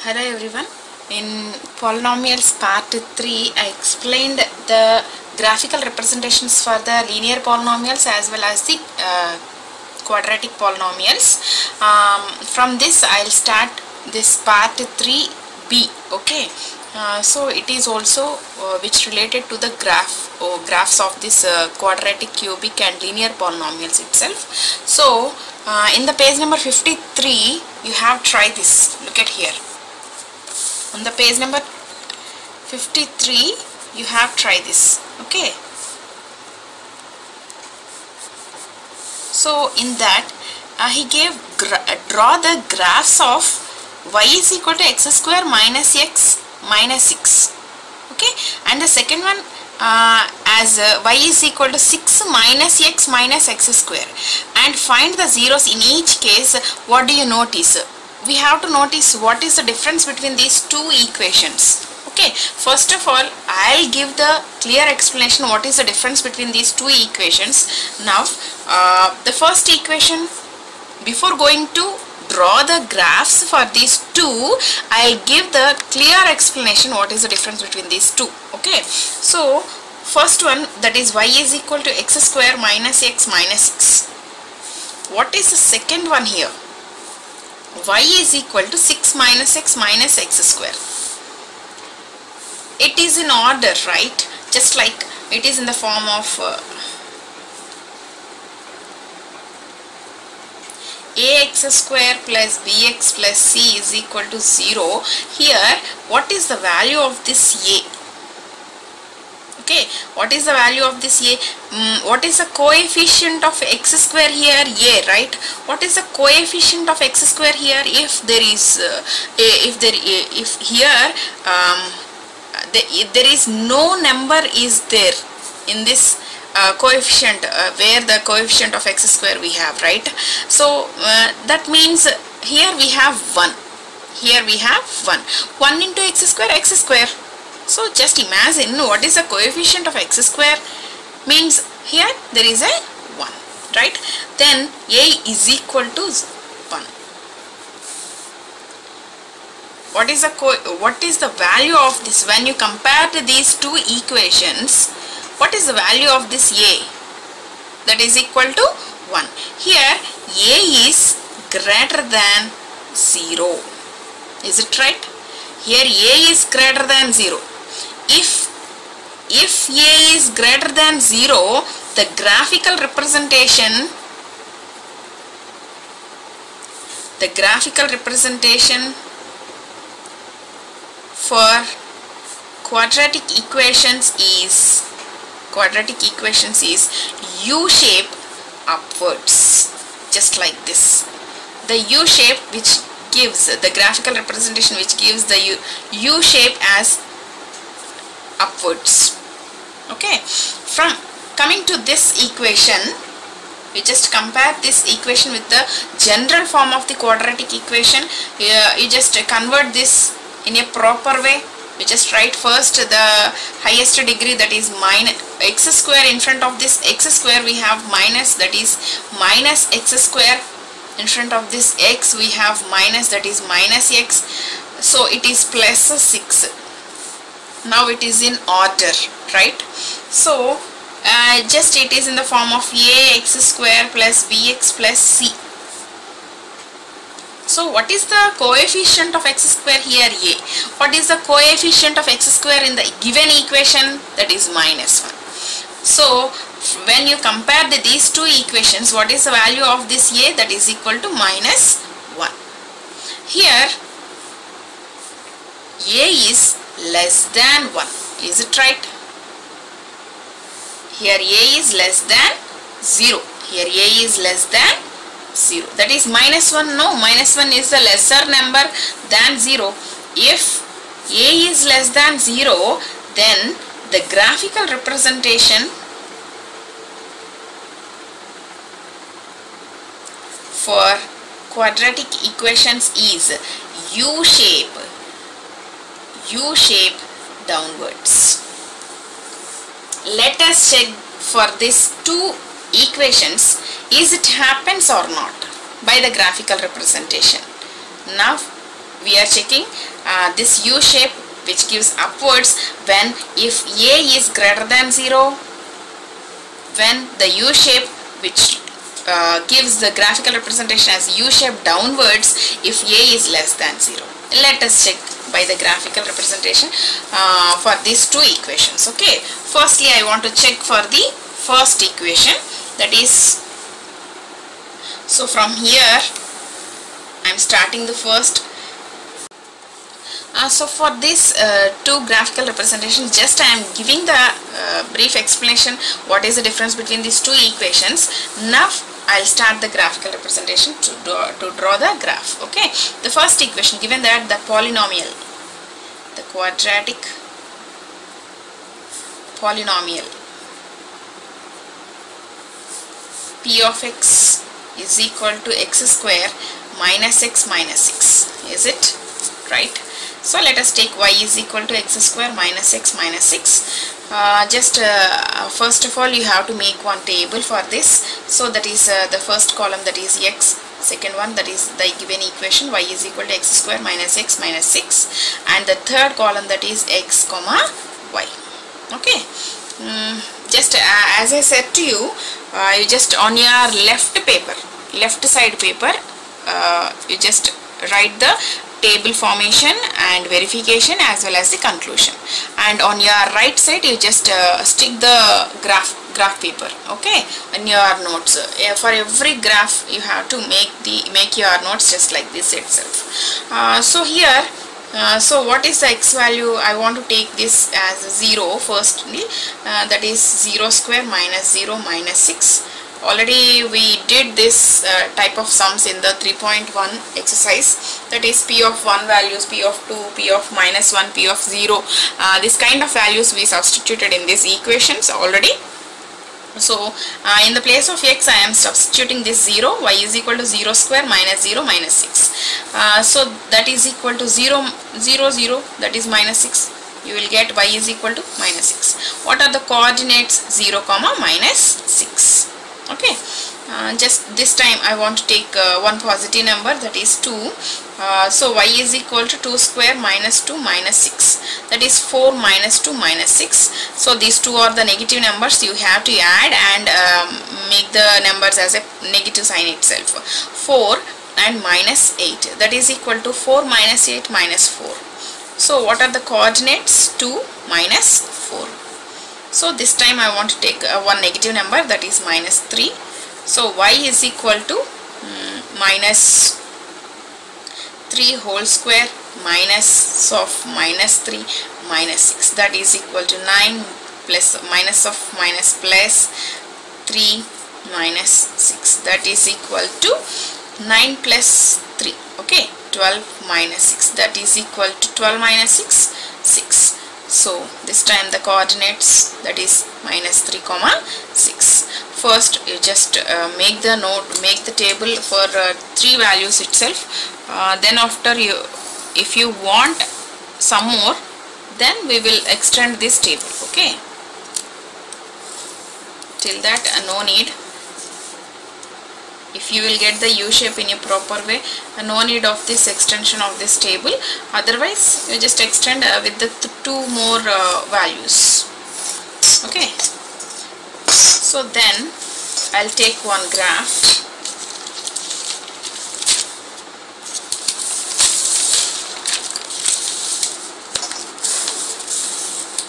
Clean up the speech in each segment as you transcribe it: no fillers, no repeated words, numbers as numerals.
Hello everyone. In polynomials part 3 I explained the graphical representations for the linear polynomials as well as the quadratic polynomials. From this I'll start this part 3b. Okay. So it is also which related to the graphs of this quadratic, cubic and linear polynomials itself. So in the page number 53 you have tried this. Look at here. On the page number 53 you have tried this. Okay. So in that he gave draw the graphs of y is equal to x square minus x minus 6. Okay. And the second one as y is equal to 6 minus x minus x square, and find the zeros in each case. What do you notice? We have to notice what is the difference between these two equations. Okay, first of all I'll give the clear explanation what is the difference between these two equations. Now the first equation, before going to draw the graphs for these two, I'll give the clear explanation what is the difference between these two. Okay, so first one, that is y is equal to x square minus x minus 6. What is the second one here? Y is equal to 6 minus x minus x square. It is in order, right? Just like it is in the form of ax square plus bx plus c is equal to 0. Here, what is the value of this a? Okay, what is the value of this a? What is the coefficient of x square here? A, right? What is the coefficient of x square here? If there is if here there is no number is there in this coefficient where the coefficient of x square we have, right? So that means here we have 1. Here we have 1. 1 into x square. So just imagine what is the coefficient of x square, means here there is a 1, right? Then a is equal to 1. What is the value of this when you compare to these two equations? What is the value of this a? That is equal to 1. Here a is greater than 0. Is it right? Here a is greater than 0. If a is greater than 0, the graphical representation for quadratic equations is U shape upwards, just like this. The U shape which gives the graphical representation which gives the U shape as upwards. Okay, from coming to this equation, we just compare this equation with the general form of the quadratic equation. You just convert this in a proper way. We just write first the highest degree, that is minus x square. In front of this x square we have minus, that is minus x square. In front of this x we have minus, that is minus x. So it is plus 6. Now it is in order, right? So just it is in the form of ax square plus bx plus c. So what is the coefficient of x square here? A. What is the coefficient of x square in the given equation? That is minus 1. So when you compare these two equations, what is the value of this a? That is equal to minus 1. Here a is less than 1. Is it right? Here a is less than 0. Here a is less than 0. That is minus 1. No, minus 1 is the lesser number than 0. If a is less than 0, then the graphical representation for quadratic equations is U shape downwards. Let us check for these two equations, is it happens or not by the graphical representation. Now we are checking this U shape which gives upwards when if A is greater than 0, when the U shape which gives the graphical representation as U shape downwards if A is less than 0. Let us check by the graphical representation for these two equations. Okay, firstly I want to check for the first equation, that is, so from here I am starting the first. So for this two graphical representations, just I am giving the brief explanation what is the difference between these two equations. Now I'll start the graphical representation to draw the graph. Okay, the first equation, given that the polynomial, the quadratic polynomial p of x is equal to x square minus x minus 6. Is it right? So let us take y is equal to x square minus x minus 6. First of all you have to make one table for this. So that is the first column, that is x, second one that is the given equation y is equal to x square minus x minus 6, and the third column that is x comma y. Okay, just as I said to you, you just on your left side paper, you just write the table formation and verification as well as the conclusion, and on your right side you just stick the graph paper. Okay, in your notes, for every graph you have to make your notes just like this itself. So here, so what is the x value? I want to take this as 0 firstly, that is 0 square minus 0 minus 6. Already we did this type of sums in the 3.1 exercise, that is p of 1 values, p of 2, p of minus 1, p of 0. This kind of values we substituted in these equations already. So in the place of x I am substituting this 0, y is equal to 0 square minus 0 minus 6. So that is equal to 0, 0, 0, that is minus 6. You will get y is equal to minus 6. What are the coordinates? 0 comma minus 6. Okay, just this time I want to take one positive number, that is 2. So y is equal to 2 square minus 2 minus 6, that is 4 minus 2 minus 6. So these two are the negative numbers, you have to add and make the numbers as a negative sign itself. 4 and minus 8, that is equal to 4 minus 8 minus 4. So what are the coordinates? 2 minus 4. So this time I want to take one negative number, that is minus 3. So y is equal to minus 3 whole square minus of minus 3 minus 6, that is equal to 9 plus minus of minus plus 3 minus 6, that is equal to 9 plus 3. Okay, 12 minus 6, that is equal to 12 minus 6, 6. So this time the coordinates, that is minus 3 comma 6. First you just make the table for 3 values itself. Then after if you want some more, then we will extend this table. Okay, till that no need. If you will get the U shape in a proper way, no need of this extension of this table. Otherwise you just extend with the 2 more values. Okay, so then I'll take one graph.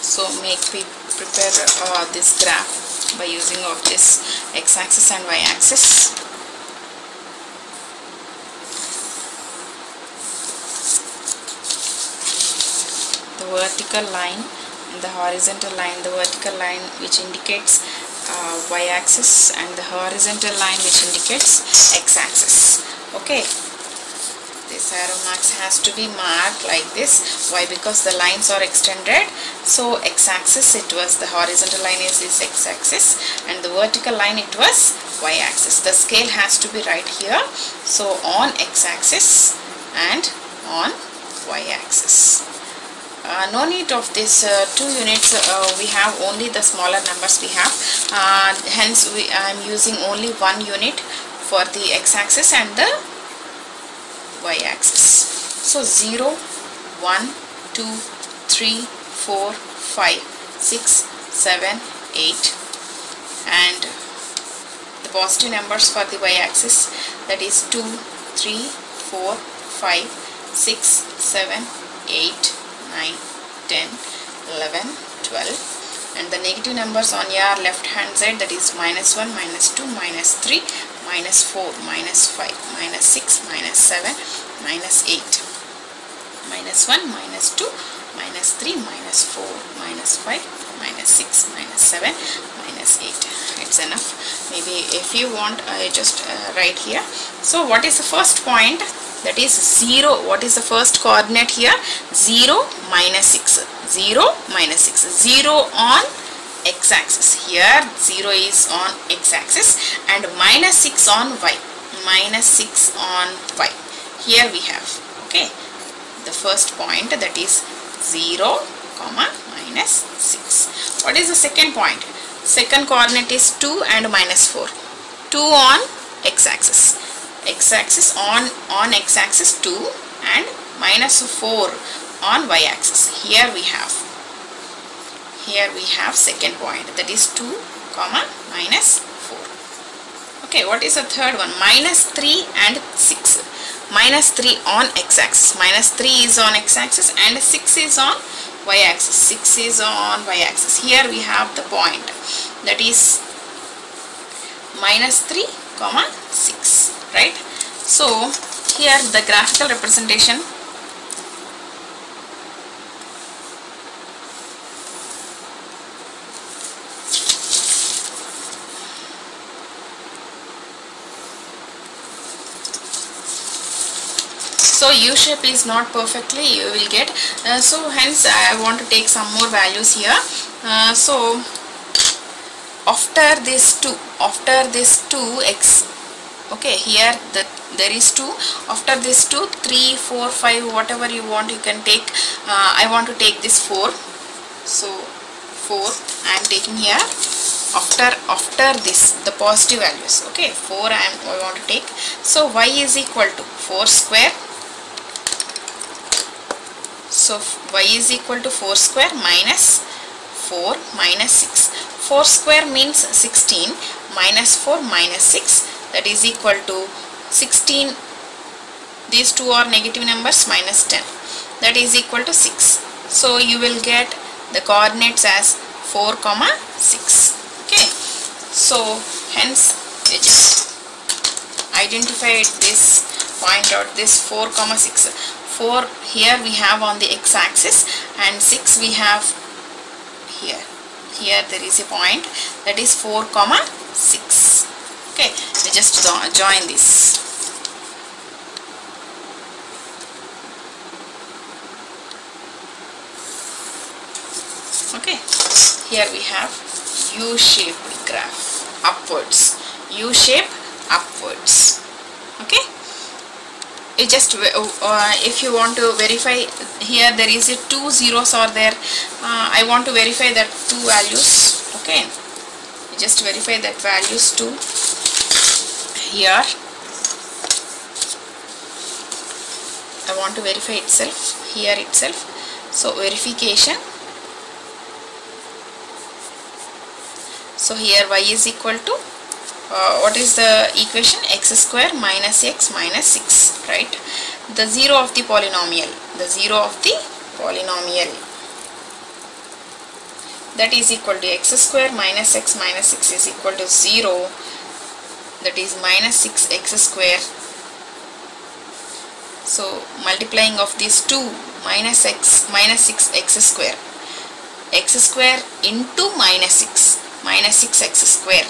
So prepare this graph by using of this x-axis and y-axis. Vertical line and the horizontal line, the vertical line which indicates y-axis and the horizontal line which indicates x-axis. Okay, this arrow marks has to be marked like this. Why? Because the lines are extended. So x-axis it was, the horizontal line is this x-axis, and the vertical line it was y-axis. The scale has to be right here. So on x-axis and on y-axis. No need of this 2 units, we have only the smaller numbers we have, hence I am using only 1 unit for the x-axis and the y-axis. So 0, 1, 2, 3, 4, 5, 6, 7, 8, and the positive numbers for the y-axis, that is 2, 3, 4, 5, 6, 7, 8, 9, 10, 11, 12. And the negative numbers on your left hand side, that is minus 1, minus 2, minus 3, minus 4, minus 5, minus 6, minus 7, minus 8, minus 1, minus 2, minus 3, minus 4, minus 5, minus 6, minus 7, minus 8. It's enough. Maybe if you want, I just write here. So what is the first point? That is 0. What is the first coordinate here? 0, minus 6. 0, minus 6. 0 on x-axis. Here 0 is on x-axis and minus 6 on y. Minus 6 on y. Here we have, okay, the first point, that is 0, minus 6. What is the second point? Second coordinate is 2 and minus 4. 2 on x-axis. X-axis on x-axis 2 and minus 4 on y-axis. Here we have second point, that is 2, minus 4. Okay, what is the third one? Minus 3 and 6. Minus 3 on x-axis. Minus 3 is on x-axis and 6 is on y-axis. 6 is on y-axis. Here we have the point, that is minus 3, 6. Right? So here the graphical representation, so U shape is not perfectly you will get, so hence I want to take some more values here. So after this 2x, okay, here there is 2. After this 2, 3, 4, 5, whatever you want you can take. I want to take this 4. So 4 I am taking here. After this, the positive values. Okay, 4 I want to take. So y is equal to 4 square. So y is equal to 4 square minus 4 minus 6. 4 square means 16 minus 4 minus 6. That is equal to 16. These two are negative numbers, minus 10. That is equal to 6. So you will get the coordinates as 4, 6. Okay. So hence we just identified this, point out this 4, 6. 4 here we have on the x-axis and 6 we have here. Here there is a point, that is 4, 6. Okay, we just join this. Okay, here we have U-shaped graph, upwards. U-shape, upwards. Okay, you just if you want to verify, here there is a 2 zeros are there. I want to verify that 2 values. Okay, you just verify that values 2. Here I want to verify itself, here itself. So verification. So here y is equal to what is the equation? X square minus x minus 6, right? The 0 of the polynomial, that is equal to x square minus x minus 6 is equal to 0. That is minus 6x square. So multiplying of these two, minus 6x square. X square into minus 6, minus 6x square.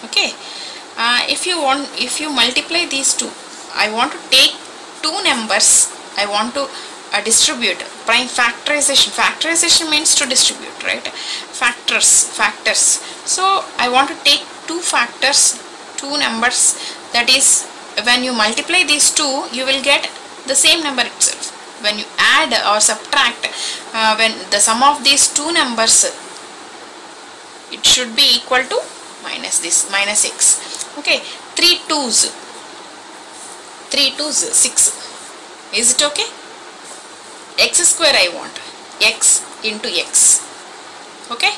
Okay. If you multiply these two, I want to take two numbers. I want to distribute. Prime factorization. Factorization means to distribute, right? Factors. So I want to take two factors, two numbers. That is, when you multiply these two, you will get the same number itself. When you add or subtract, when the sum of these two numbers, it should be equal to minus this, minus x. Okay, 3 twos 6 Is it okay? X square I want. X into x. Okay?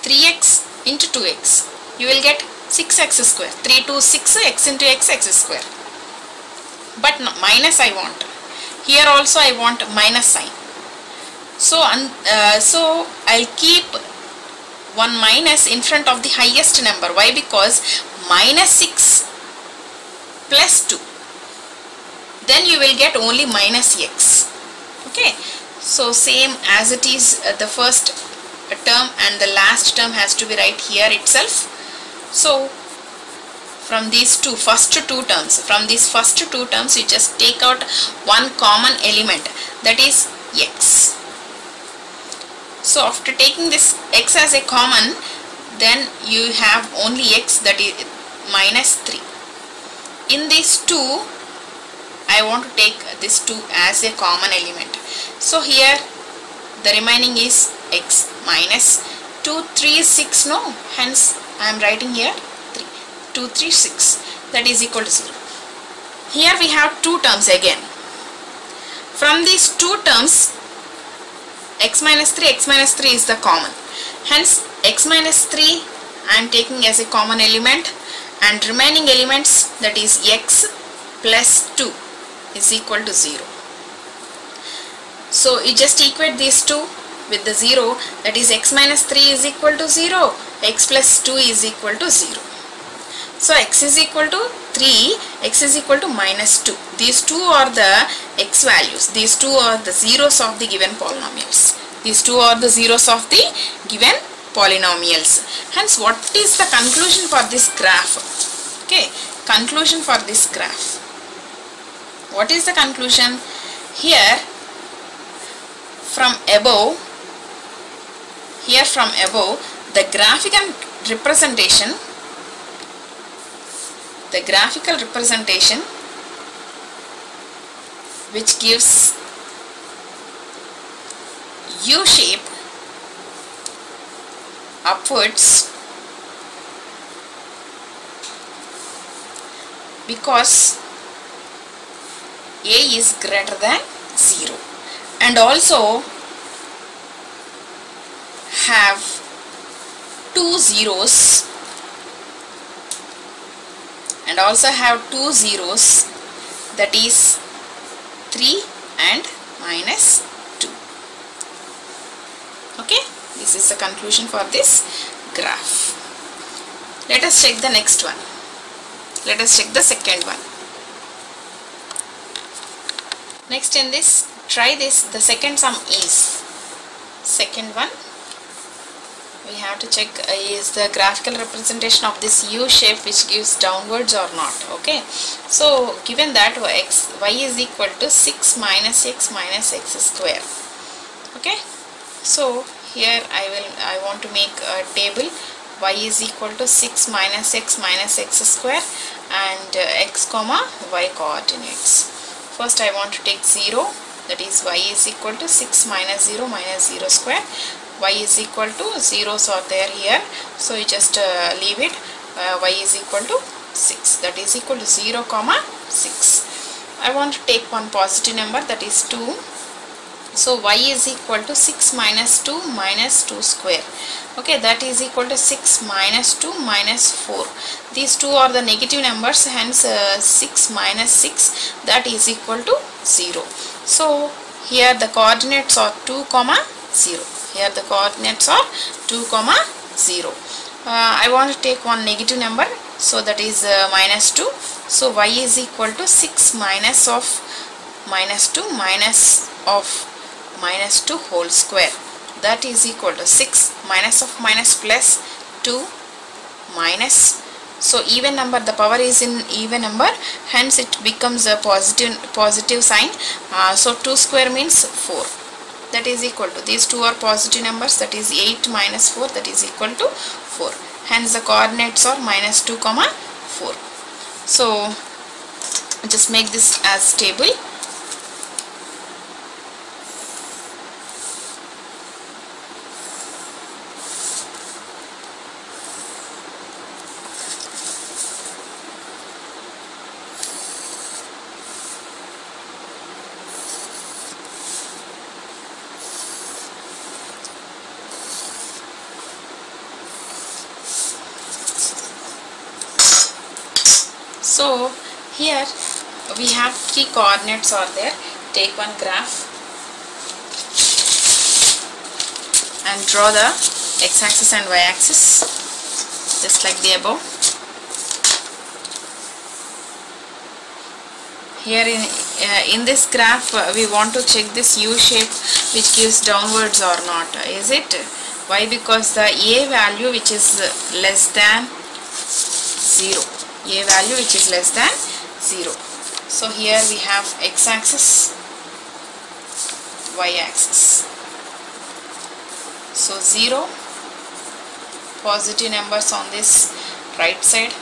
3x into 2x. You will get 6x square. 3 to 6, x into x square. But no, minus I want. Here also I want minus sign. So I'll keep one minus in front of the highest number. Why? Because minus 6 plus 2. Then you will get only minus x. Okay. So same as it is the first term and the last term has to be right here itself. So from these first two terms you just take out one common element, that is x. So after taking this x as a common, then you have only x, that is minus 3. In these 2 I want to take this 2 as a common element. So here the remaining is x minus 2, 3, 6, no, hence I am writing here 3, 2, 3, 6, that is equal to 0. Here we have 2 terms again. From these 2 terms, x minus 3 is the common. Hence x minus 3 I am taking as a common element, and remaining elements, that is x plus 2 is equal to 0. So you just equate these two with the 0, that is x minus 3 is equal to 0, x plus 2 is equal to 0. So x is equal to 3, x is equal to minus 2. These two are the x values. These two are the zeros of the given polynomials. These two are the zeros of the given polynomials. Hence, what is the conclusion for this graph? Okay, conclusion for this graph. What is the conclusion? Here from above, the graphical representation which gives U shape upwards, because a is greater than 0, and also have 2 zeros, that is 3 and minus 2. Okay, this is the conclusion for this graph. Let us check the next one. Let us check the second one. Next in this, try this. The second sum is, second one, we have to check is the graphical representation of this U shape which gives downwards or not. Okay, so given that y is equal to 6 minus x minus x square. Okay, so here I want to make a table. Y is equal to 6 minus x square and x comma y coordinates. First I want to take 0, that is y is equal to 6 minus 0 square. Y is equal to, zeros are there here, so you just leave it. Y is equal to 6, that is equal to 0 comma 6. I want to take one positive number, that is 2. So y is equal to 6 minus 2 square. Okay, that is equal to 6 minus 2 minus 4. These two are the negative numbers, hence 6 minus 6, that is equal to 0. So here the coordinates are 2 comma 0. Here the coordinates are 2 comma 0. I want to take one negative number, so that is minus 2. So y is equal to 6 minus of minus 2 minus of minus 2 whole square, that is equal to 6 minus of minus plus 2 minus, so even number, the power is in even number, hence it becomes a positive sign. So 2 square means 4, that is equal to, these two are positive numbers, that is 8 minus 4, that is equal to 4. Hence the coordinates are minus 2 comma 4. So just make this as table. So here we have three coordinates are there. Take one graph and draw the x-axis and y-axis just like the above. Here in this graph we want to check this U shape which gives downwards or not. Is it? Why? Because the A value which is less than 0. A value which is less than 0. So here we have x-axis, y-axis. So 0, positive numbers on this right side,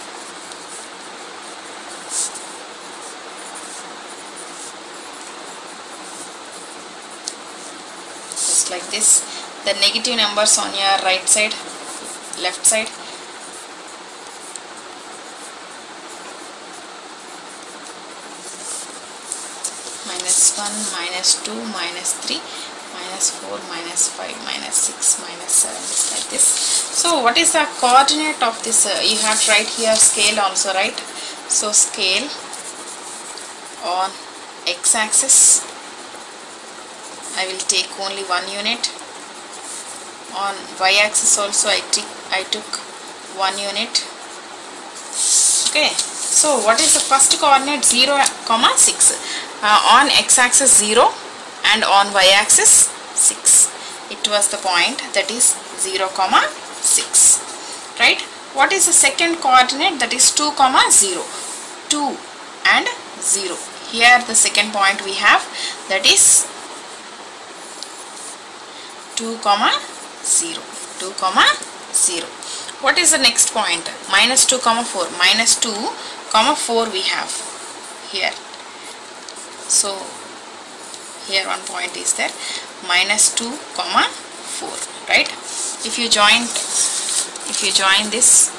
just like this. The negative numbers on your right side, left side. -1, -2, -3, -4, -5, -6, -7, just like this. So what is the coordinate of this? You have to write here scale also, right? So scale on x-axis, I will take only 1 unit. On y-axis also I took 1 unit. Okay, so what is the first coordinate? 0, 6. On x-axis 0 and on y-axis 6. It was the point, that is 0, 6. Right? What is the second coordinate? That is 2, 0. 2 and 0. Here the second point we have, that is 2, 0. 2, 0. What is the next point? -2, 4. -2, 4 we have here. So here one point is there, -2, 4, right? If you join this,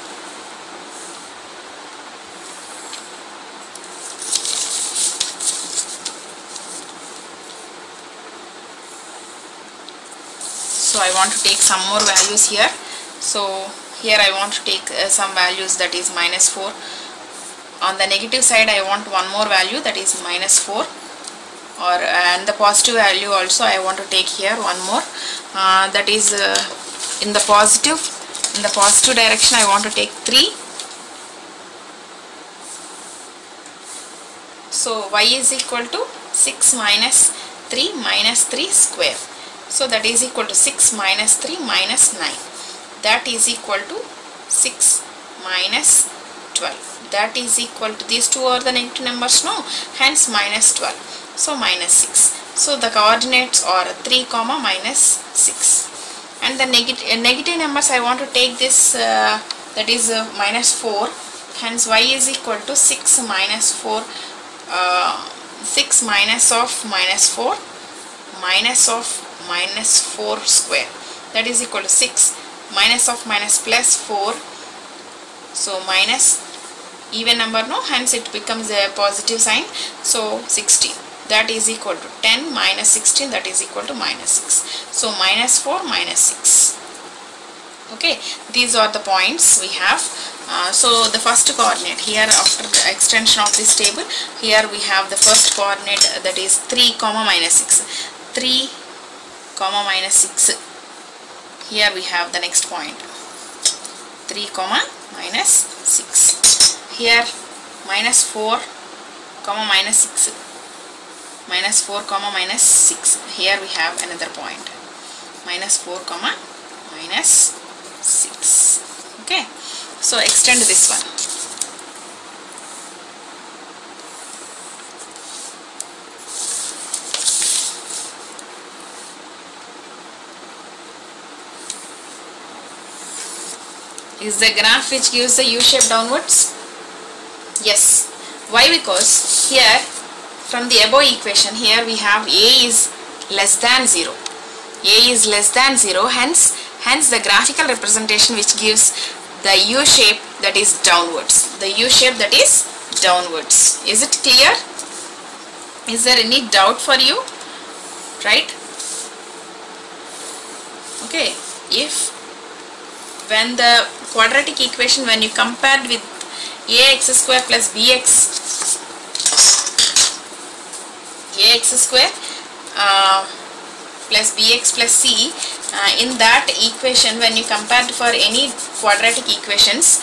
so I want to take some more values here. So here I want to take some values, that is -4. On the negative side I want one more value, that is -4, and the positive value also I want to take here one more, that is in the positive direction I want to take 3. So y is equal to 6 minus 3 minus 3 square. So that is equal to 6 minus 3 minus 9. That is equal to 6 minus 12. That is equal to, these two are the negative numbers, no? Hence minus 12. So minus 6. So the coordinates are 3, -6. And the negative numbers I want to take this, that is -4. Hence y is equal to 6 minus 4. 6 minus of -4 minus of -4 square, that is equal to 6 minus of minus plus 4, so minus even number, no, hence it becomes a positive sign, so 16, that is equal to 10 minus 16, that is equal to -6. So -4 -6. Okay, these are the points we have. So the first coordinate here, after the extension of this table, here we have the first coordinate, that is 3, -6. 3, -6. Here we have the next point, 3, -6. Here -4, -6. -4, -6. Here we have another point, -4, -6. Okay, so extend this one. Is the graph which gives the U shape downwards? Yes. Why? Because here from the above equation, here we have A is less than 0. A is less than 0, hence the graphical representation which gives the U shape, that is downwards. The U shape that is downwards. Is it clear? Is there any doubt for you? Right? Okay. If when the quadratic equation, when you compared with ax square plus bx, ax square plus bx plus c. In that equation, when you compare for any quadratic equations,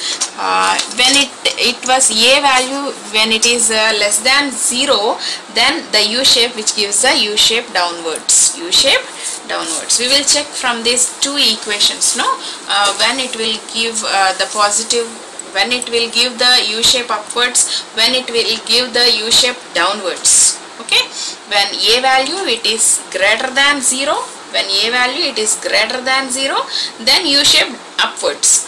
when it was a value, when it is less than 0, then the u shape, which gives the u shape downwards, u shape downwards. We will check from these two equations, no, when it will give the positive, when it will give the u shape upwards, when it will give the u shape downwards. Okay, when a value it is greater than 0, when a value it is greater than 0, then u shape upwards.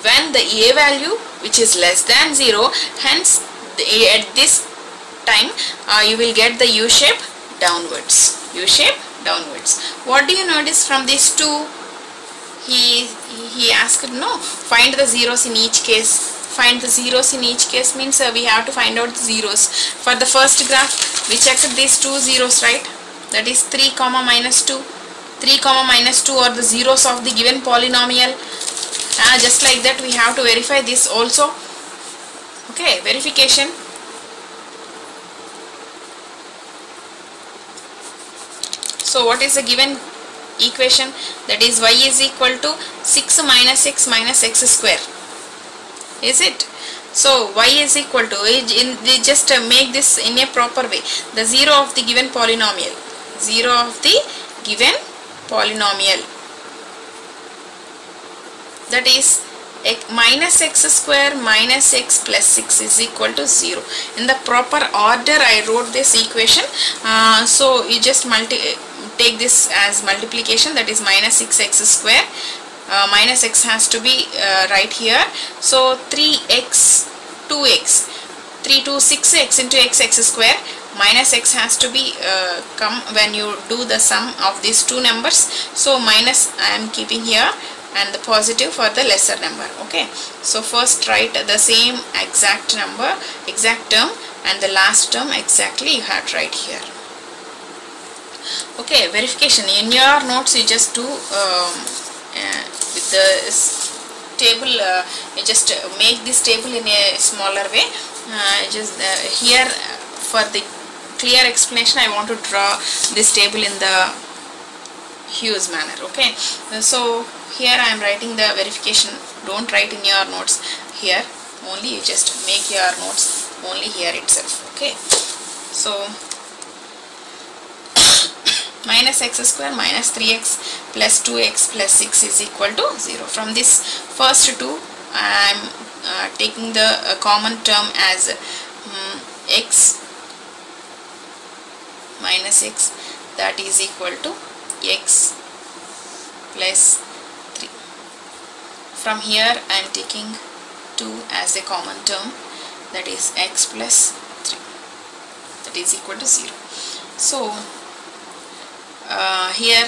When the a value which is less than 0, hence at this time you will get the u shape downwards, u shape downwards. What do you notice from these two? He asked, no, find the zeros in each case. Find the zeros in each case means we have to find out the zeros. For the first graph, we checked these two zeros, right? That is 3 comma minus 2. 3 comma minus 2 are the zeros of the given polynomial. Just like that, we have to verify this also. Okay, verification. So what is the given equation? That is y is equal to 6 minus x minus x square. Is it? So y is equal to, just make this in a proper way, the 0 of the given polynomial, 0 of the given polynomial, that is minus x square minus x plus 6 is equal to 0. In the proper order I wrote this equation. So you just take this as multiplication, that is minus 6x square. Minus x has to be right here. So 3x 2x, 3 to 6x into x square, minus x has to be come when you do the sum of these two numbers. So minus I am keeping here and the positive for the lesser number. Okay, so first write the same exact number, exact term, and the last term exactly you have to write here. Okay, verification. In your notes you just do with the table, you just make this table in a smaller way. Here for the clear explanation I want to draw this table in the huge manner. Okay, so here I am writing the verification. Don't write in your notes here, only you just make your notes only here itself. Okay, so minus x square minus 3x plus 2x plus 6 is equal to 0. From this first two I am taking the common term as x minus x, that is equal to x plus 3. From here I am taking 2 as a common term, that is x plus 3, that is equal to 0. So here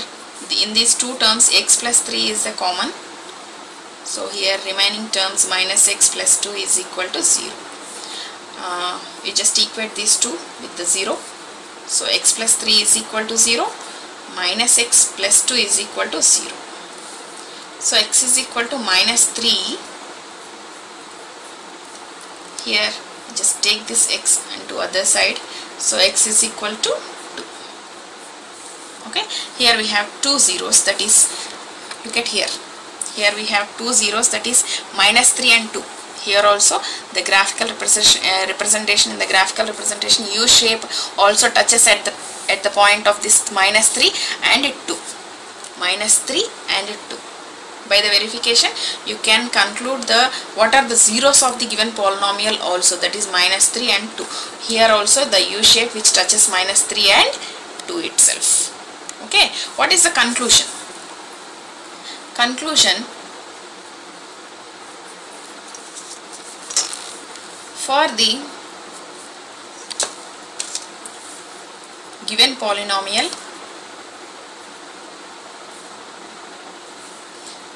in these two terms x plus 3 is the common, so here remaining terms minus x plus 2 is equal to 0. You just equate these two with the 0. So x plus 3 is equal to 0, minus x plus 2 is equal to 0. So x is equal to minus 3. Here just take this x into other side, so x is equal to 2. Okay, here we have two zeros, that is, look at here, here we have two zeros, that is minus 3 and 2. Here also the graphical representation, in the graphical representation U shape also touches at the point of this minus 3 and 2, minus 3 and 2. By the verification you can conclude what are the zeros of the given polynomial also, that is minus 3 and 2. Here also the U shape which touches minus 3 and 2 itself. Okay, what is the conclusion? Conclusion: for the given polynomial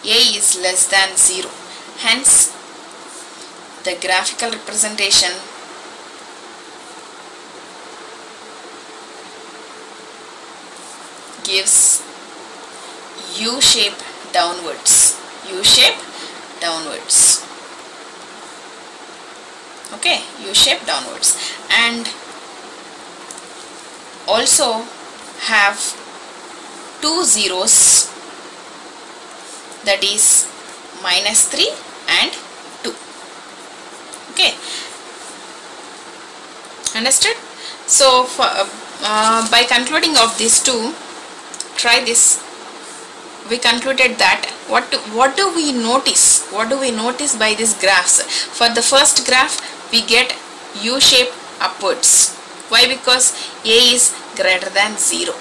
a is less than 0, hence the graphical representation gives U shape downwards, U shape downwards. Okay, U shape downwards. And also have two zeros, that is -3 and 2. Okay, understood? So for, by concluding of these two, try this. We concluded that what do we notice? What do we notice by these graphs? For the first graph, we get U shape upwards. Why? Because A is greater than 0.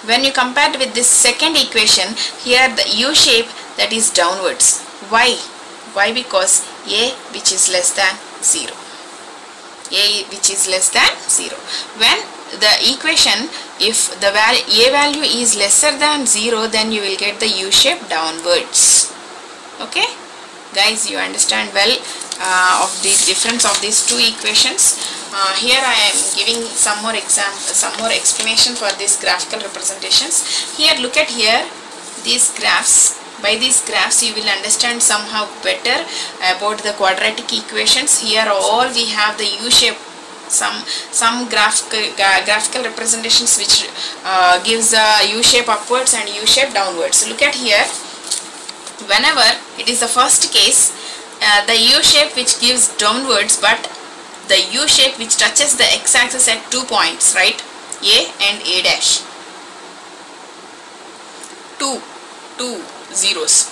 When you compare with this second equation, here the U shape, that is downwards. Why? Why? Because A which is less than 0. A which is less than 0. When the equation, if the A value is lesser than 0, then you will get the U shape downwards. Okay guys, you understand well of the difference of these two equations. Here I am giving some more explanation for these graphical representations. Here, look at here, these graphs. By these graphs you will understand somehow better about the quadratic equations. Here all we have the U shape, some graphical representations which gives a U shape upwards and U shape downwards. Look at here, whenever it is the first case, the U shape which gives downwards, but the U shape which touches the x-axis at 2 points, right? A and A dash. Two zeros.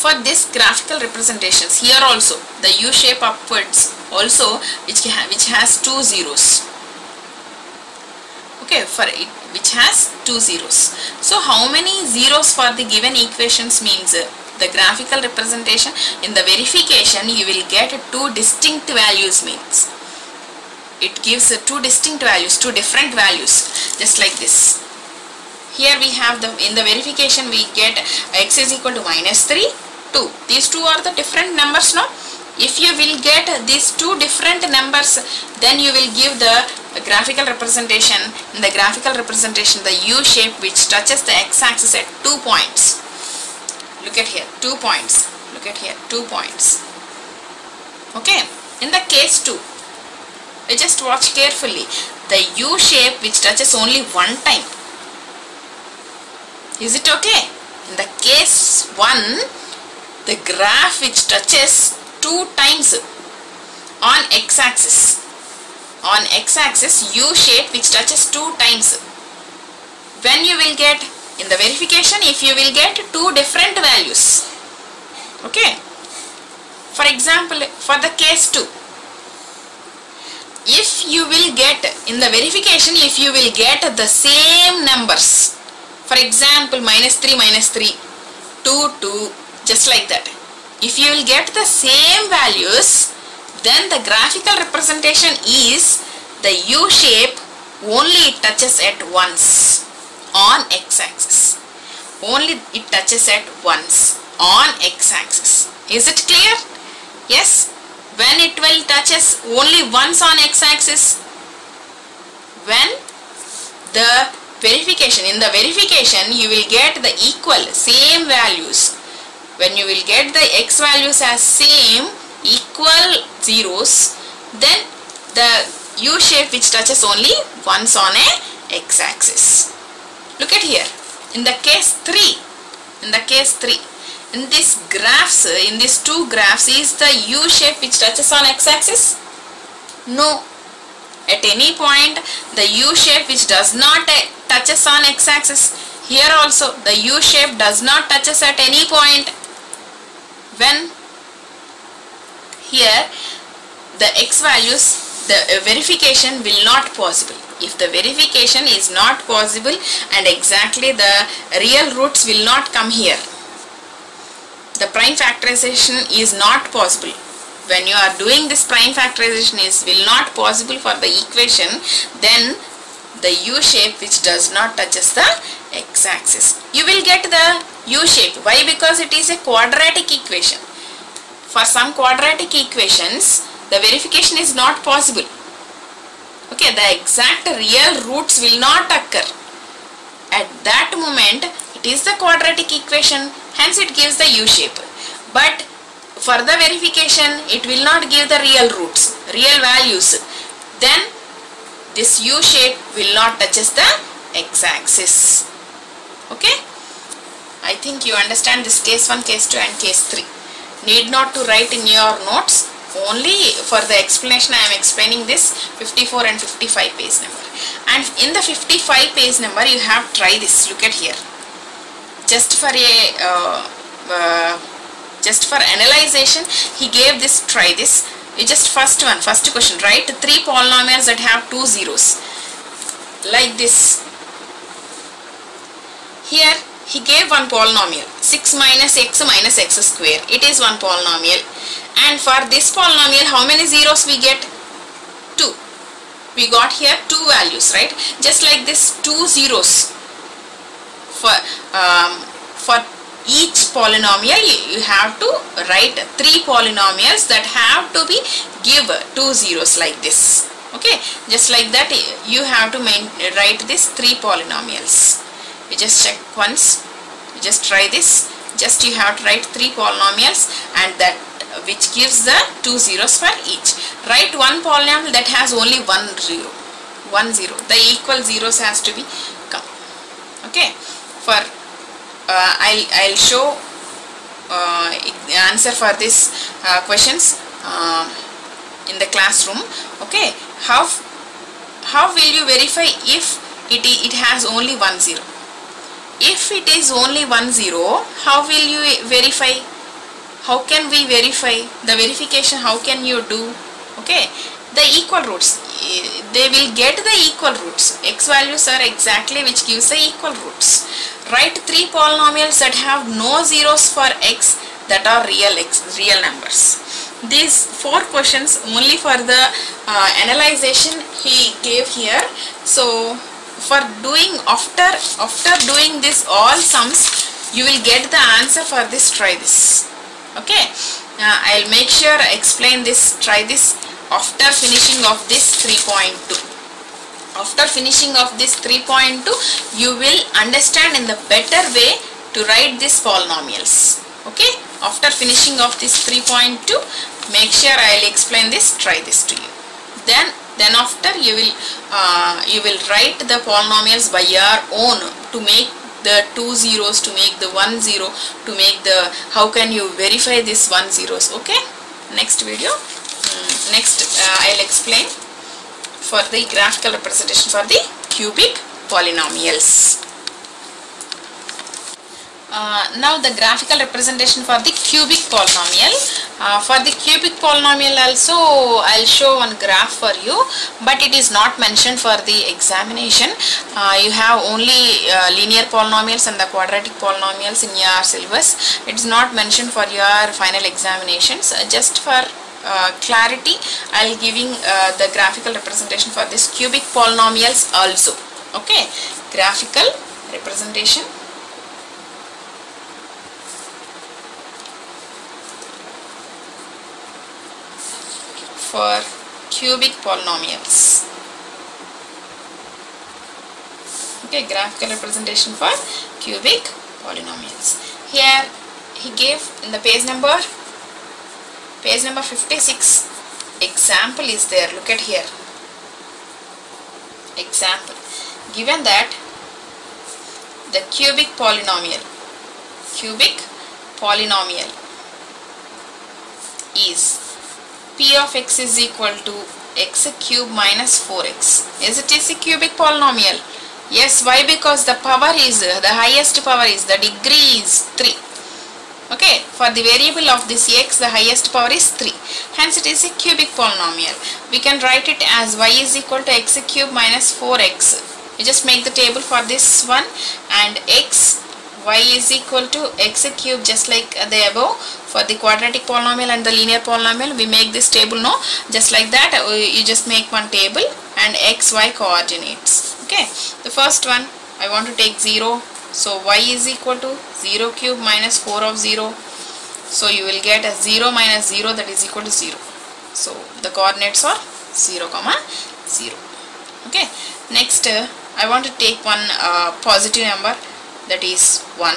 For this graphical representations, here also the U shape upwards also which has 2 zeros. Okay, for it which has 2 zeros. So how many zeros for the given equations means the graphical representation? In the verification you will get 2 distinct values, means it gives 2 distinct values, 2 different values, just like this. Here we have in the verification we get x is equal to -3, 2. These two are the different numbers, no? If you will get these 2 different numbers, then you will give the graphical representation. In the graphical representation, the U shape which touches the x-axis at 2 points. Look at here, 2 points. Look at here, 2 points. Okay, in the case 2, just watch carefully. The U shape which touches only 1 time. Is it okay? In the case 1, the graph which touches 2 times on x-axis. On x-axis, U shape which touches 2 times. When you will get, in the verification, if you will get 2 different values. Okay. For example, for the case 2, if you will get, in the verification, if you will get the same numbers, for example, -3, 2, 2, just like that. If you will get the same values, then the graphical representation is the U shape only touches at once on x-axis. Only it touches at once on x-axis. Is it clear? Yes. When it will touches only once on x-axis? When the verification, in the verification you will get the equal, same values. When you will get the x values as same, equal zeros, then the U shape which touches only once on a x-axis. Look at here, in the case 3, in these graphs, in these 2 graphs, is the U shape which touches on x-axis? No. At any point, the U shape which does not touches on x-axis. Here also, the U shape does not touches at any point. When here the x values, the verification will not possible. If the verification is not possible and exactly the real roots will not come here, the prime factorization is not possible. When you are doing this prime factorization will not possible for the equation, then the U shape which does not touches the x-axis. You will get the U shape. Why? Because it is a quadratic equation. For some quadratic equations, the verification is not possible. Okay, the exact real roots will not occur. At that moment, it is the quadratic equation, hence it gives the U shape. But for the verification it will not give the real roots, real values, then this U shape will not touches the x-axis. Okay, I think you understand this case 1, case 2 and case 3. Need not to write in your notes, only for the explanation I am explaining this 54 and 55 page number. And in the 55 page number you have try this. Look at here. Just for analyzation he gave this, try this. You just first question, write 3 polynomials that have 2 zeros like this. Here he gave one polynomial 6 minus x minus x square. It is one polynomial, and for this polynomial how many zeros we get? 2. We got here 2 values, right? Just like this 2 zeros for each polynomial you have to write 3 polynomials that have to be give 2 zeros like this. Okay, just like that you have to write this 3 polynomials. You just check once, you just try this. Just you have to write 3 polynomials and that which gives the 2 zeros for each. Write one polynomial that has only 1 zero. The equal zeros has to be come. Okay, for I'll show answer for this questions in the classroom. Okay, how will you verify if it has only 1 zero? If it is only 1 zero, how will you verify? How can we verify the verification? How can you do? Okay, the equal roots, they will get the equal roots. X values are exactly which gives the equal roots. Write 3 polynomials that have no zeros for x that are real numbers. These 4 questions only for the analyzation he gave here. So for doing after doing this all sums, you will get the answer for this. Try this. Okay, I'll make sure I explain this. Try this after finishing of this 3.2. After finishing of this 3.2, you will understand in the better way to write these polynomials. Okay, after finishing of this 3.2, make sure I'll explain this. Try this to you. Then after you will write the polynomials by your own to make the 2 zeros, to make the 1 zero, to make the how can you verify this 1 zeros. Okay, next video. Next I'll explain for the graphical representation for the cubic polynomials. Now the graphical representation for the cubic polynomial. For the cubic polynomial also I'll show one graph for you, but it is not mentioned for the examination. You have only linear polynomials and the quadratic polynomials in your syllabus. It is not mentioned for your final examinations. Just for clarity, I'll giving the graphical representation for this cubic polynomials also. Okay, graphical representation for cubic polynomials. Okay, graphical representation for cubic polynomials. Here he gave in the page number 56 example is there. Look at here. Example given that the cubic polynomial is p of x is equal to x cube minus 4x. Is it is a cubic polynomial? Yes. Why? Because the power is the highest power is the degree is 3. Okay, for the variable of this x the highest power is 3. Hence it is a cubic polynomial. We can write it as y is equal to x cube minus 4x. We just make the table for this one, and y is equal to x cube, just like the above. For the quadratic polynomial and the linear polynomial we make this table, no, just like that you just make one table and x y coordinates. Okay, the first one I want to take 0, so y is equal to 0 cube minus 4 of 0, so you will get a 0 minus 0, that is equal to 0. So the coordinates are 0 comma 0. Okay, next I want to take one positive number, that is 1.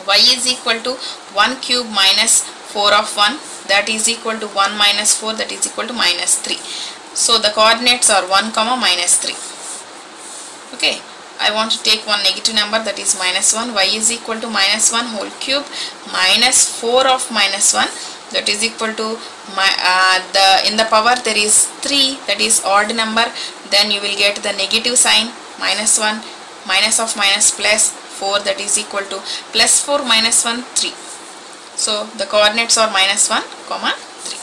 Y is equal to 1 cube minus 4 of 1, that is equal to 1 minus 4, that is equal to minus 3. So the coordinates are 1 comma minus 3. Okay, I want to take one negative number, that is minus 1. Y is equal to minus 1 whole cube minus 4 of minus 1, that is equal to in the power there is 3, that is odd number. Then you will get the negative sign, minus 1 minus of minus plus 4, that is equal to plus 4 minus 1 3. So the coordinates are minus 1 comma 3.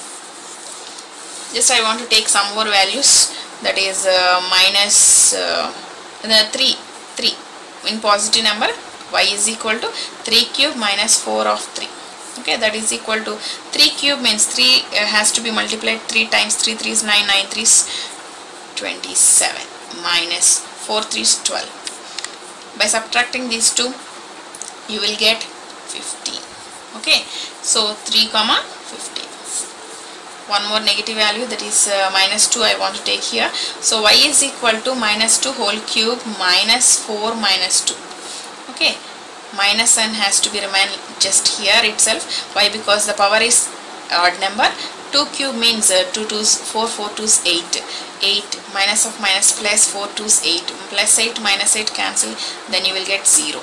Just I want to take some more values, that is minus 3 in positive number. Y is equal to 3 cube minus 4 of 3. Okay, that is equal to 3 cube means 3 has to be multiplied 3 times. 3 3 is 9, 9 3 is 27 minus 4 3 is 12. By subtracting these two you will get 15. Okay, so 3 comma 15. One more negative value, that is minus 2 I want to take here. So y is equal to minus 2 whole cube minus 4 minus 2. Okay, minus sign has to be remain just here itself. Why? Because the power is odd number. 2 cube means 2 2's 4, 4 2's 8. 8 minus of minus plus 4 2's 8. Plus 8 minus 8 cancel, then you will get 0.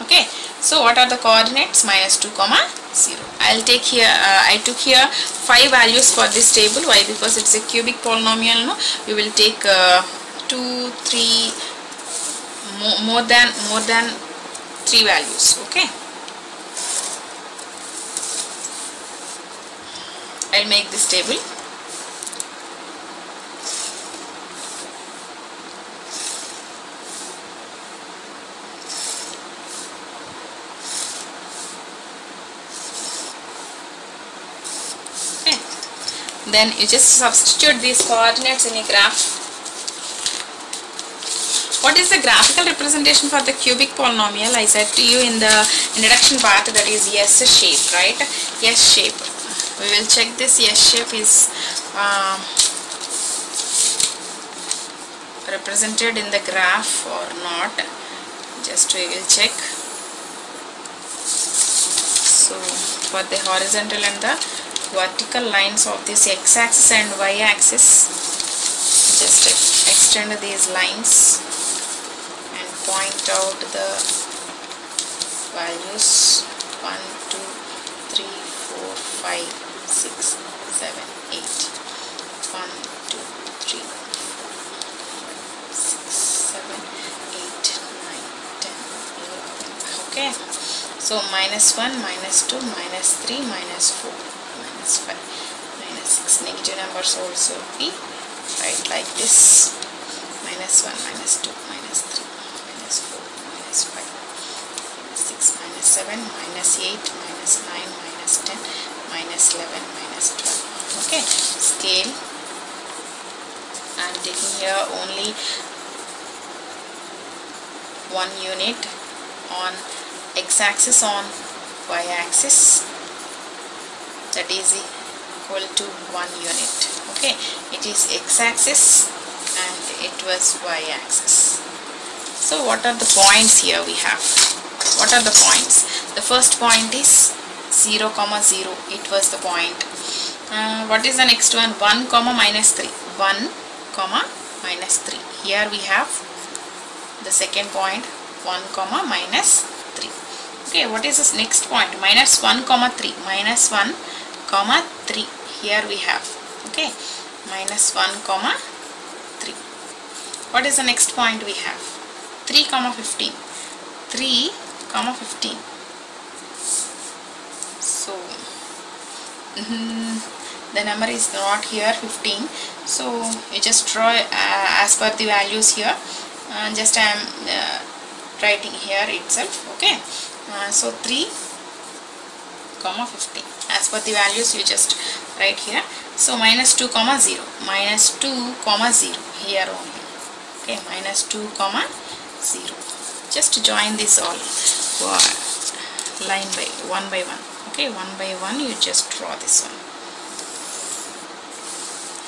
Okay, so what are the coordinates? Minus 2 comma 0. I'll take here I took here 5 values for this table. Why? Because it's a cubic polynomial. No, you will take 2 3 more than 3 values. Okay, I'll make this table. Okay, then you just substitute these coordinates in a graph. What is the graphical representation for the cubic polynomial? I said to you in the introduction part, that is S shape, right? S shape. We will check this S shape is represented in the graph or not. Just we will check. So for the horizontal and the vertical lines of this x-axis and y-axis, just extend these lines. Point out the values 1 2 3 4 5 6 7 8 1 2 3 6 7 8 9 10 11. Okay, so minus 1 minus 2 minus 3 minus 4 minus 5 minus 6. Negative numbers also be write like this: minus 1 minus 2 minus 3 minus 4 minus 5 minus 6 minus 7 minus 8 minus 9 minus 10 minus 11 minus 12. Okay, scale. I am taking here only 1 unit on x-axis, on y-axis, that is equal to 1 unit. Okay, it is x-axis and it was y-axis. So what are the points here we have? What are the points? The first point is 0, 0. It was the point. What is the next one? 1, minus 3. 1, minus 3. Here we have the second point, 1, minus 3. Okay, what is this next point? Minus 1, 3. Minus 1, 3. Here we have. Okay, minus 1, 3. What is the next point we have? 3, 15. 3, 15. So the number is not here 15. So you just draw as per the values here. Just I am writing here itself. Okay. So 3, 15. As per the values you just write here. So minus 2, 0. Minus 2, 0. Here only. Okay. Minus 2, 0. Just join this all line by one. Okay, 1 by 1 you just draw this one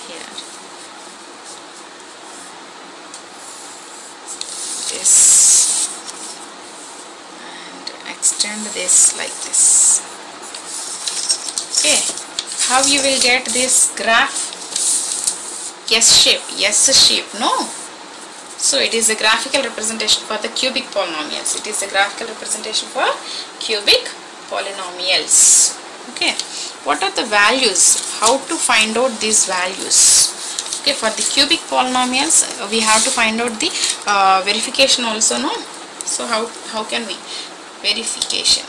here. This and extend this like this. Okay, how you will get this graph? S shape, no? So it is a graphical representation for the cubic polynomials. It is a graphical representation for cubic polynomials. Okay, what are the values? How to find out these values? Okay, for the cubic polynomials, we have to find out the verification also, no? So how can we? Verification.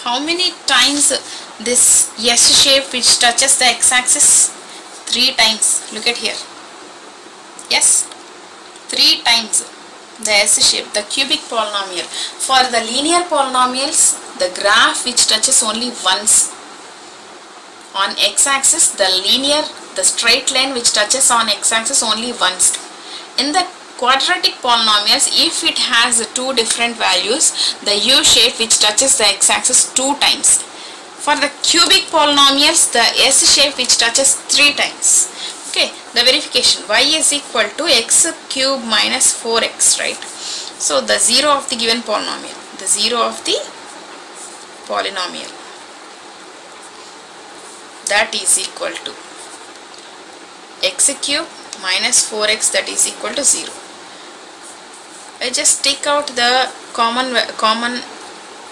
How many times this S shape which touches the x-axis? 3 times. Look at here. Yes, 3 times the S shape, the cubic polynomial. For the linear polynomials, the graph which touches only once. On x-axis, the straight line which touches on x-axis only once. In the quadratic polynomials, if it has 2 different values, the U shape which touches the x-axis 2 times. For the cubic polynomials, the S shape which touches 3 times. Okay, the verification, y is equal to x cube minus 4x, right? So the 0 of the given polynomial, that is equal to x cube minus 4x, that is equal to 0. I just take out the common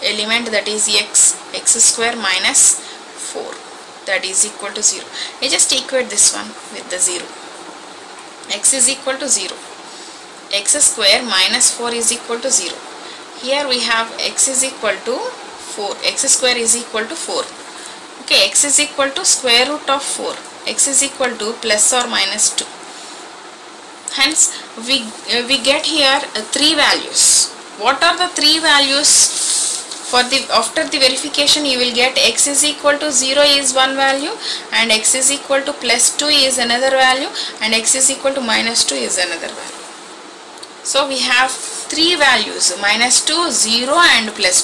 element, that is x square minus 4, that is equal to 0. I just equate this one with the 0. X is equal to 0. X square minus 4 is equal to 0. Here we have x is equal to 4. X square is equal to 4. Okay, x is equal to square root of 4. X is equal to plus or minus 2. Hence, we get here 3 values. What are the 3 values? After the verification, you will get x is equal to 0 is one value, and x is equal to plus 2 is another value, and x is equal to minus 2 is another value. So we have 3 values, minus 2, 0 and plus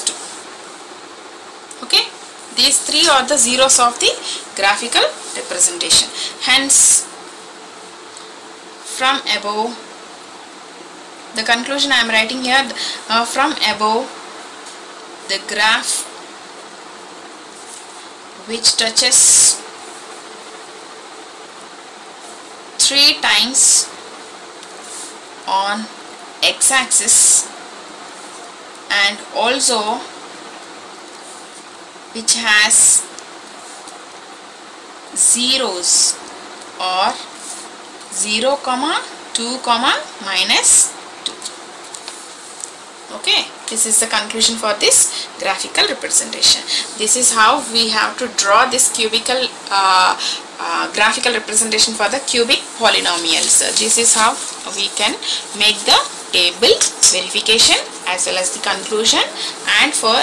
2. Okay, these 3 are the zeros of the graphical representation. Hence, from above, the conclusion I am writing here, from above, the graph which touches 3 times on x-axis and also which has zeros or 0, 2, minus 2. Okay, this is the conclusion for this graphical representation. This is how we have to draw this cubical graphical representation for the cubic polynomials. This is how we can make the table verification as well as the conclusion, and for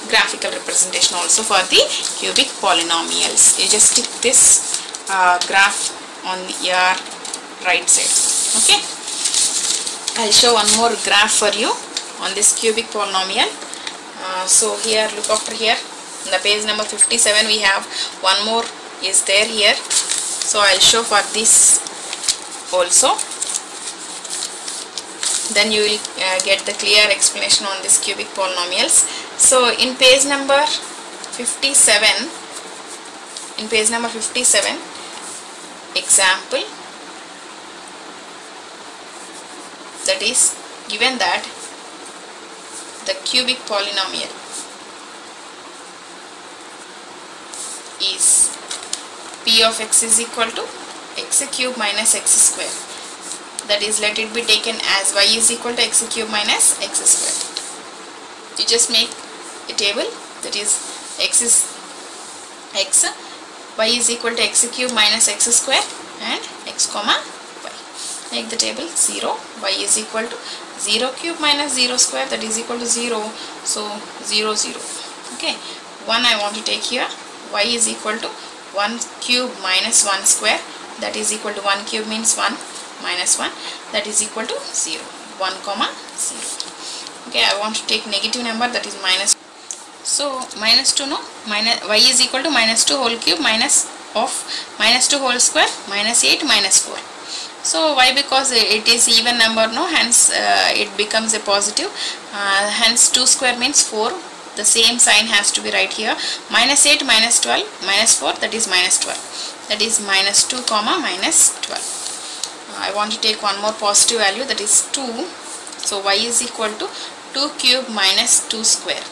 graphical representation also for the cubic polynomials. You just stick this graph on your right side. Okay, I'll show one more graph for you on this cubic polynomial. So here, look after here, in the page number 57 we have one more is there here. So I'll show for this also, then you will get the clear explanation on this cubic polynomials. So in page number 57, example, that is given that the cubic polynomial is p of x is equal to x cube minus x square, that is, let it be taken as y is equal to x cube minus x square. You just make a table, that is x is x, y is equal to x cube minus x square, and x comma y. Make the table 0, y is equal to 0 cube minus 0 square, that is equal to 0, so 0, 0. Okay, 1 I want to take here, y is equal to 1 cube minus 1 square, that is equal to 1 cube means 1 minus 1, that is equal to 0, 1 comma 0. Okay, I want to take negative number, that is minus. So minus 2, no, minus y is equal to minus 2 whole cube minus of minus 2 whole square minus 8 minus 4. So why? Because it is even number, no, hence it becomes a positive, hence 2 square means 4, the same sign has to be right here. Minus 8 minus 12 minus 4, that is minus 12, that is minus 2 comma minus 12. I want to take one more positive value, that is 2. So y is equal to 2 cube minus 2 square.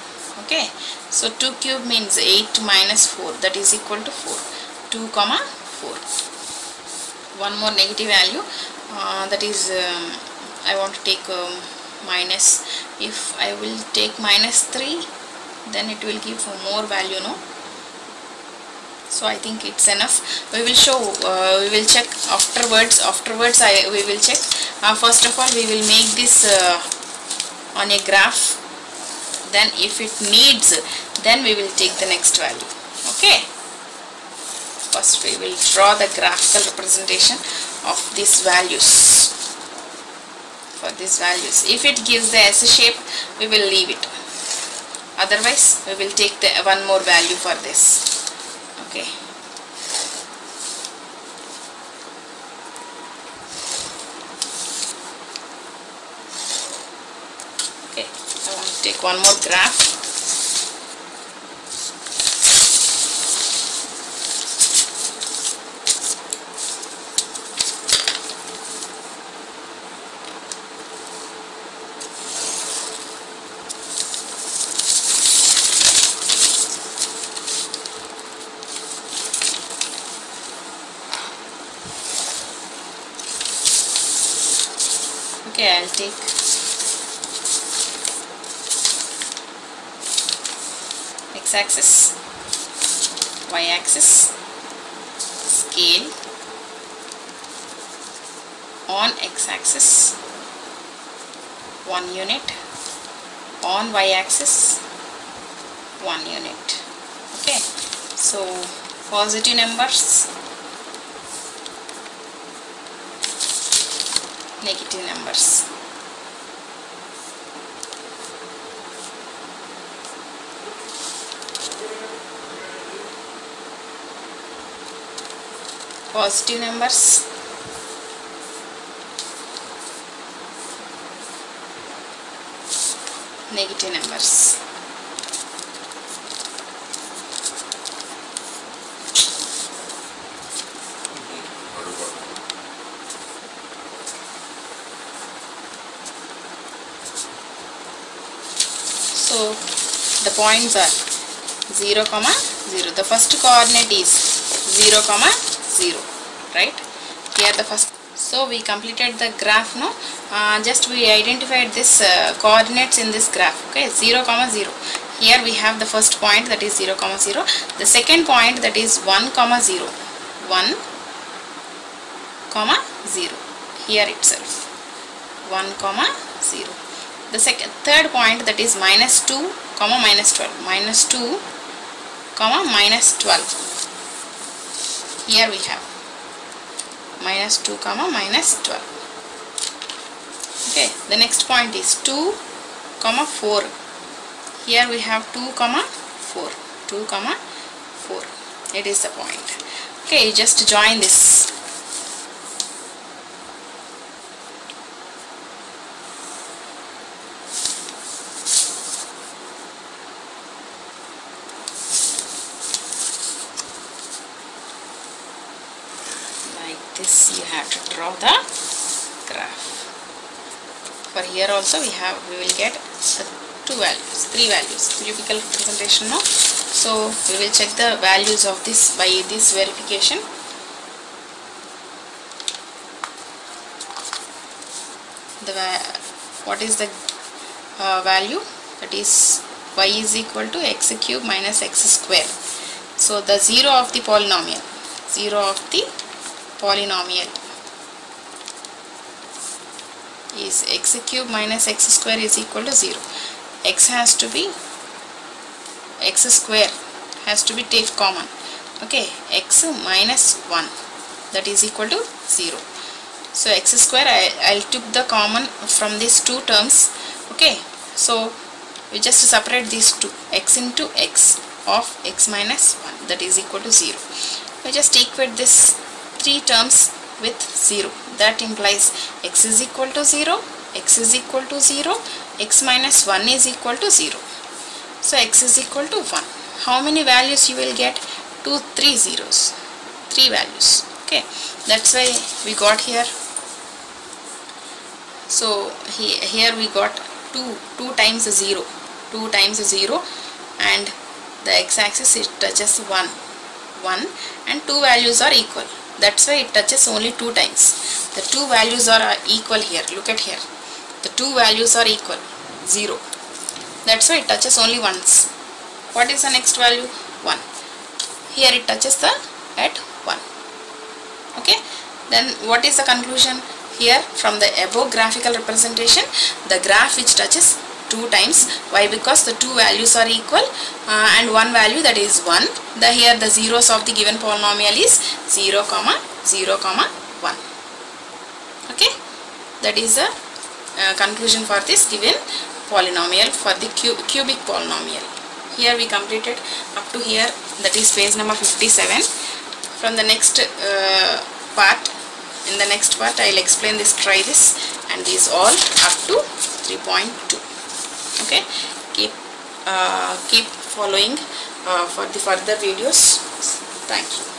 Okay, so 2 cube means 8 minus 4, that is equal to 4. 2 comma 4. One more negative value, that is I want to take minus. If I will take minus 3, then it will give more value, no? So I think it's enough. We will show, we will check afterwards. We will check. First of all, we will make this on a graph. Then if it needs, then we will take the next value. Okay. First we will draw the graphical representation of these values. For these values, if it gives the S shape, we will leave it. Otherwise, we will take the one more value for this. Okay. Okay, I want to take one more graph. Okay, I'll take x-axis, y-axis, scale. On x-axis 1 unit, on y-axis 1 unit. Okay, so positive numbers, negative numbers. Positive numbers, negative numbers. So the points are 0, 0. The first coordinate is 0, 0, right? Here the first. So we completed the graph, no? Just we identified this coordinates in this graph. Okay, 0, 0. Here we have the first point, that is 0, 0. The second point, that is 1, 0. 1, 0. Here itself. 1, 0. The third point, that is minus 2, minus 12. Minus 2, minus 12. Here we have minus 2, minus 12. Okay, the next point is 2, 4. Here we have 2, 4. 2, 4. It is the point. Okay, just join this. This you have to draw the graph. For here also we will get 3 values, cubical representation, no? So we will check the values of this by this verification. What is the value? That is y is equal to x cube minus x square. So the 0 of the polynomial, 0 of the polynomial is x cube minus x square is equal to 0. X square has to be take common. Okay, x minus 1, that is equal to 0. So x square, I'll took the common from these two terms. Okay, so we just separate these two, x into x of x minus 1, that is equal to 0. We just equate this 3 terms with 0. That implies x is equal to 0, x is equal to 0, x minus 1 is equal to 0. So x is equal to 1. How many values you will get? 2, 3 zeros. 3 values. Okay. That's why we got here. So here we got 2 times 0. 2 times 0, and the x-axis it touches 1 and 2 values are equal. That's why it touches only 2 times. The 2 values are equal here. Look at here. The 2 values are equal. 0. That's why it touches only once. What is the next value? 1. Here it touches at 1. Okay. Then what is the conclusion? Here from the above graphical representation, the graph which touches 2 times. Why? Because the 2 values are equal and one value, that is 1. Here the zeros of the given polynomial is 0, 0, 1. Okay. That is the conclusion for this given polynomial, for the cubic polynomial. Here we completed up to here, that is page number 57. From the next part, in the next part I will explain this, try this, and these all up to 3.2. Okay, keep following for the further videos. Thank you.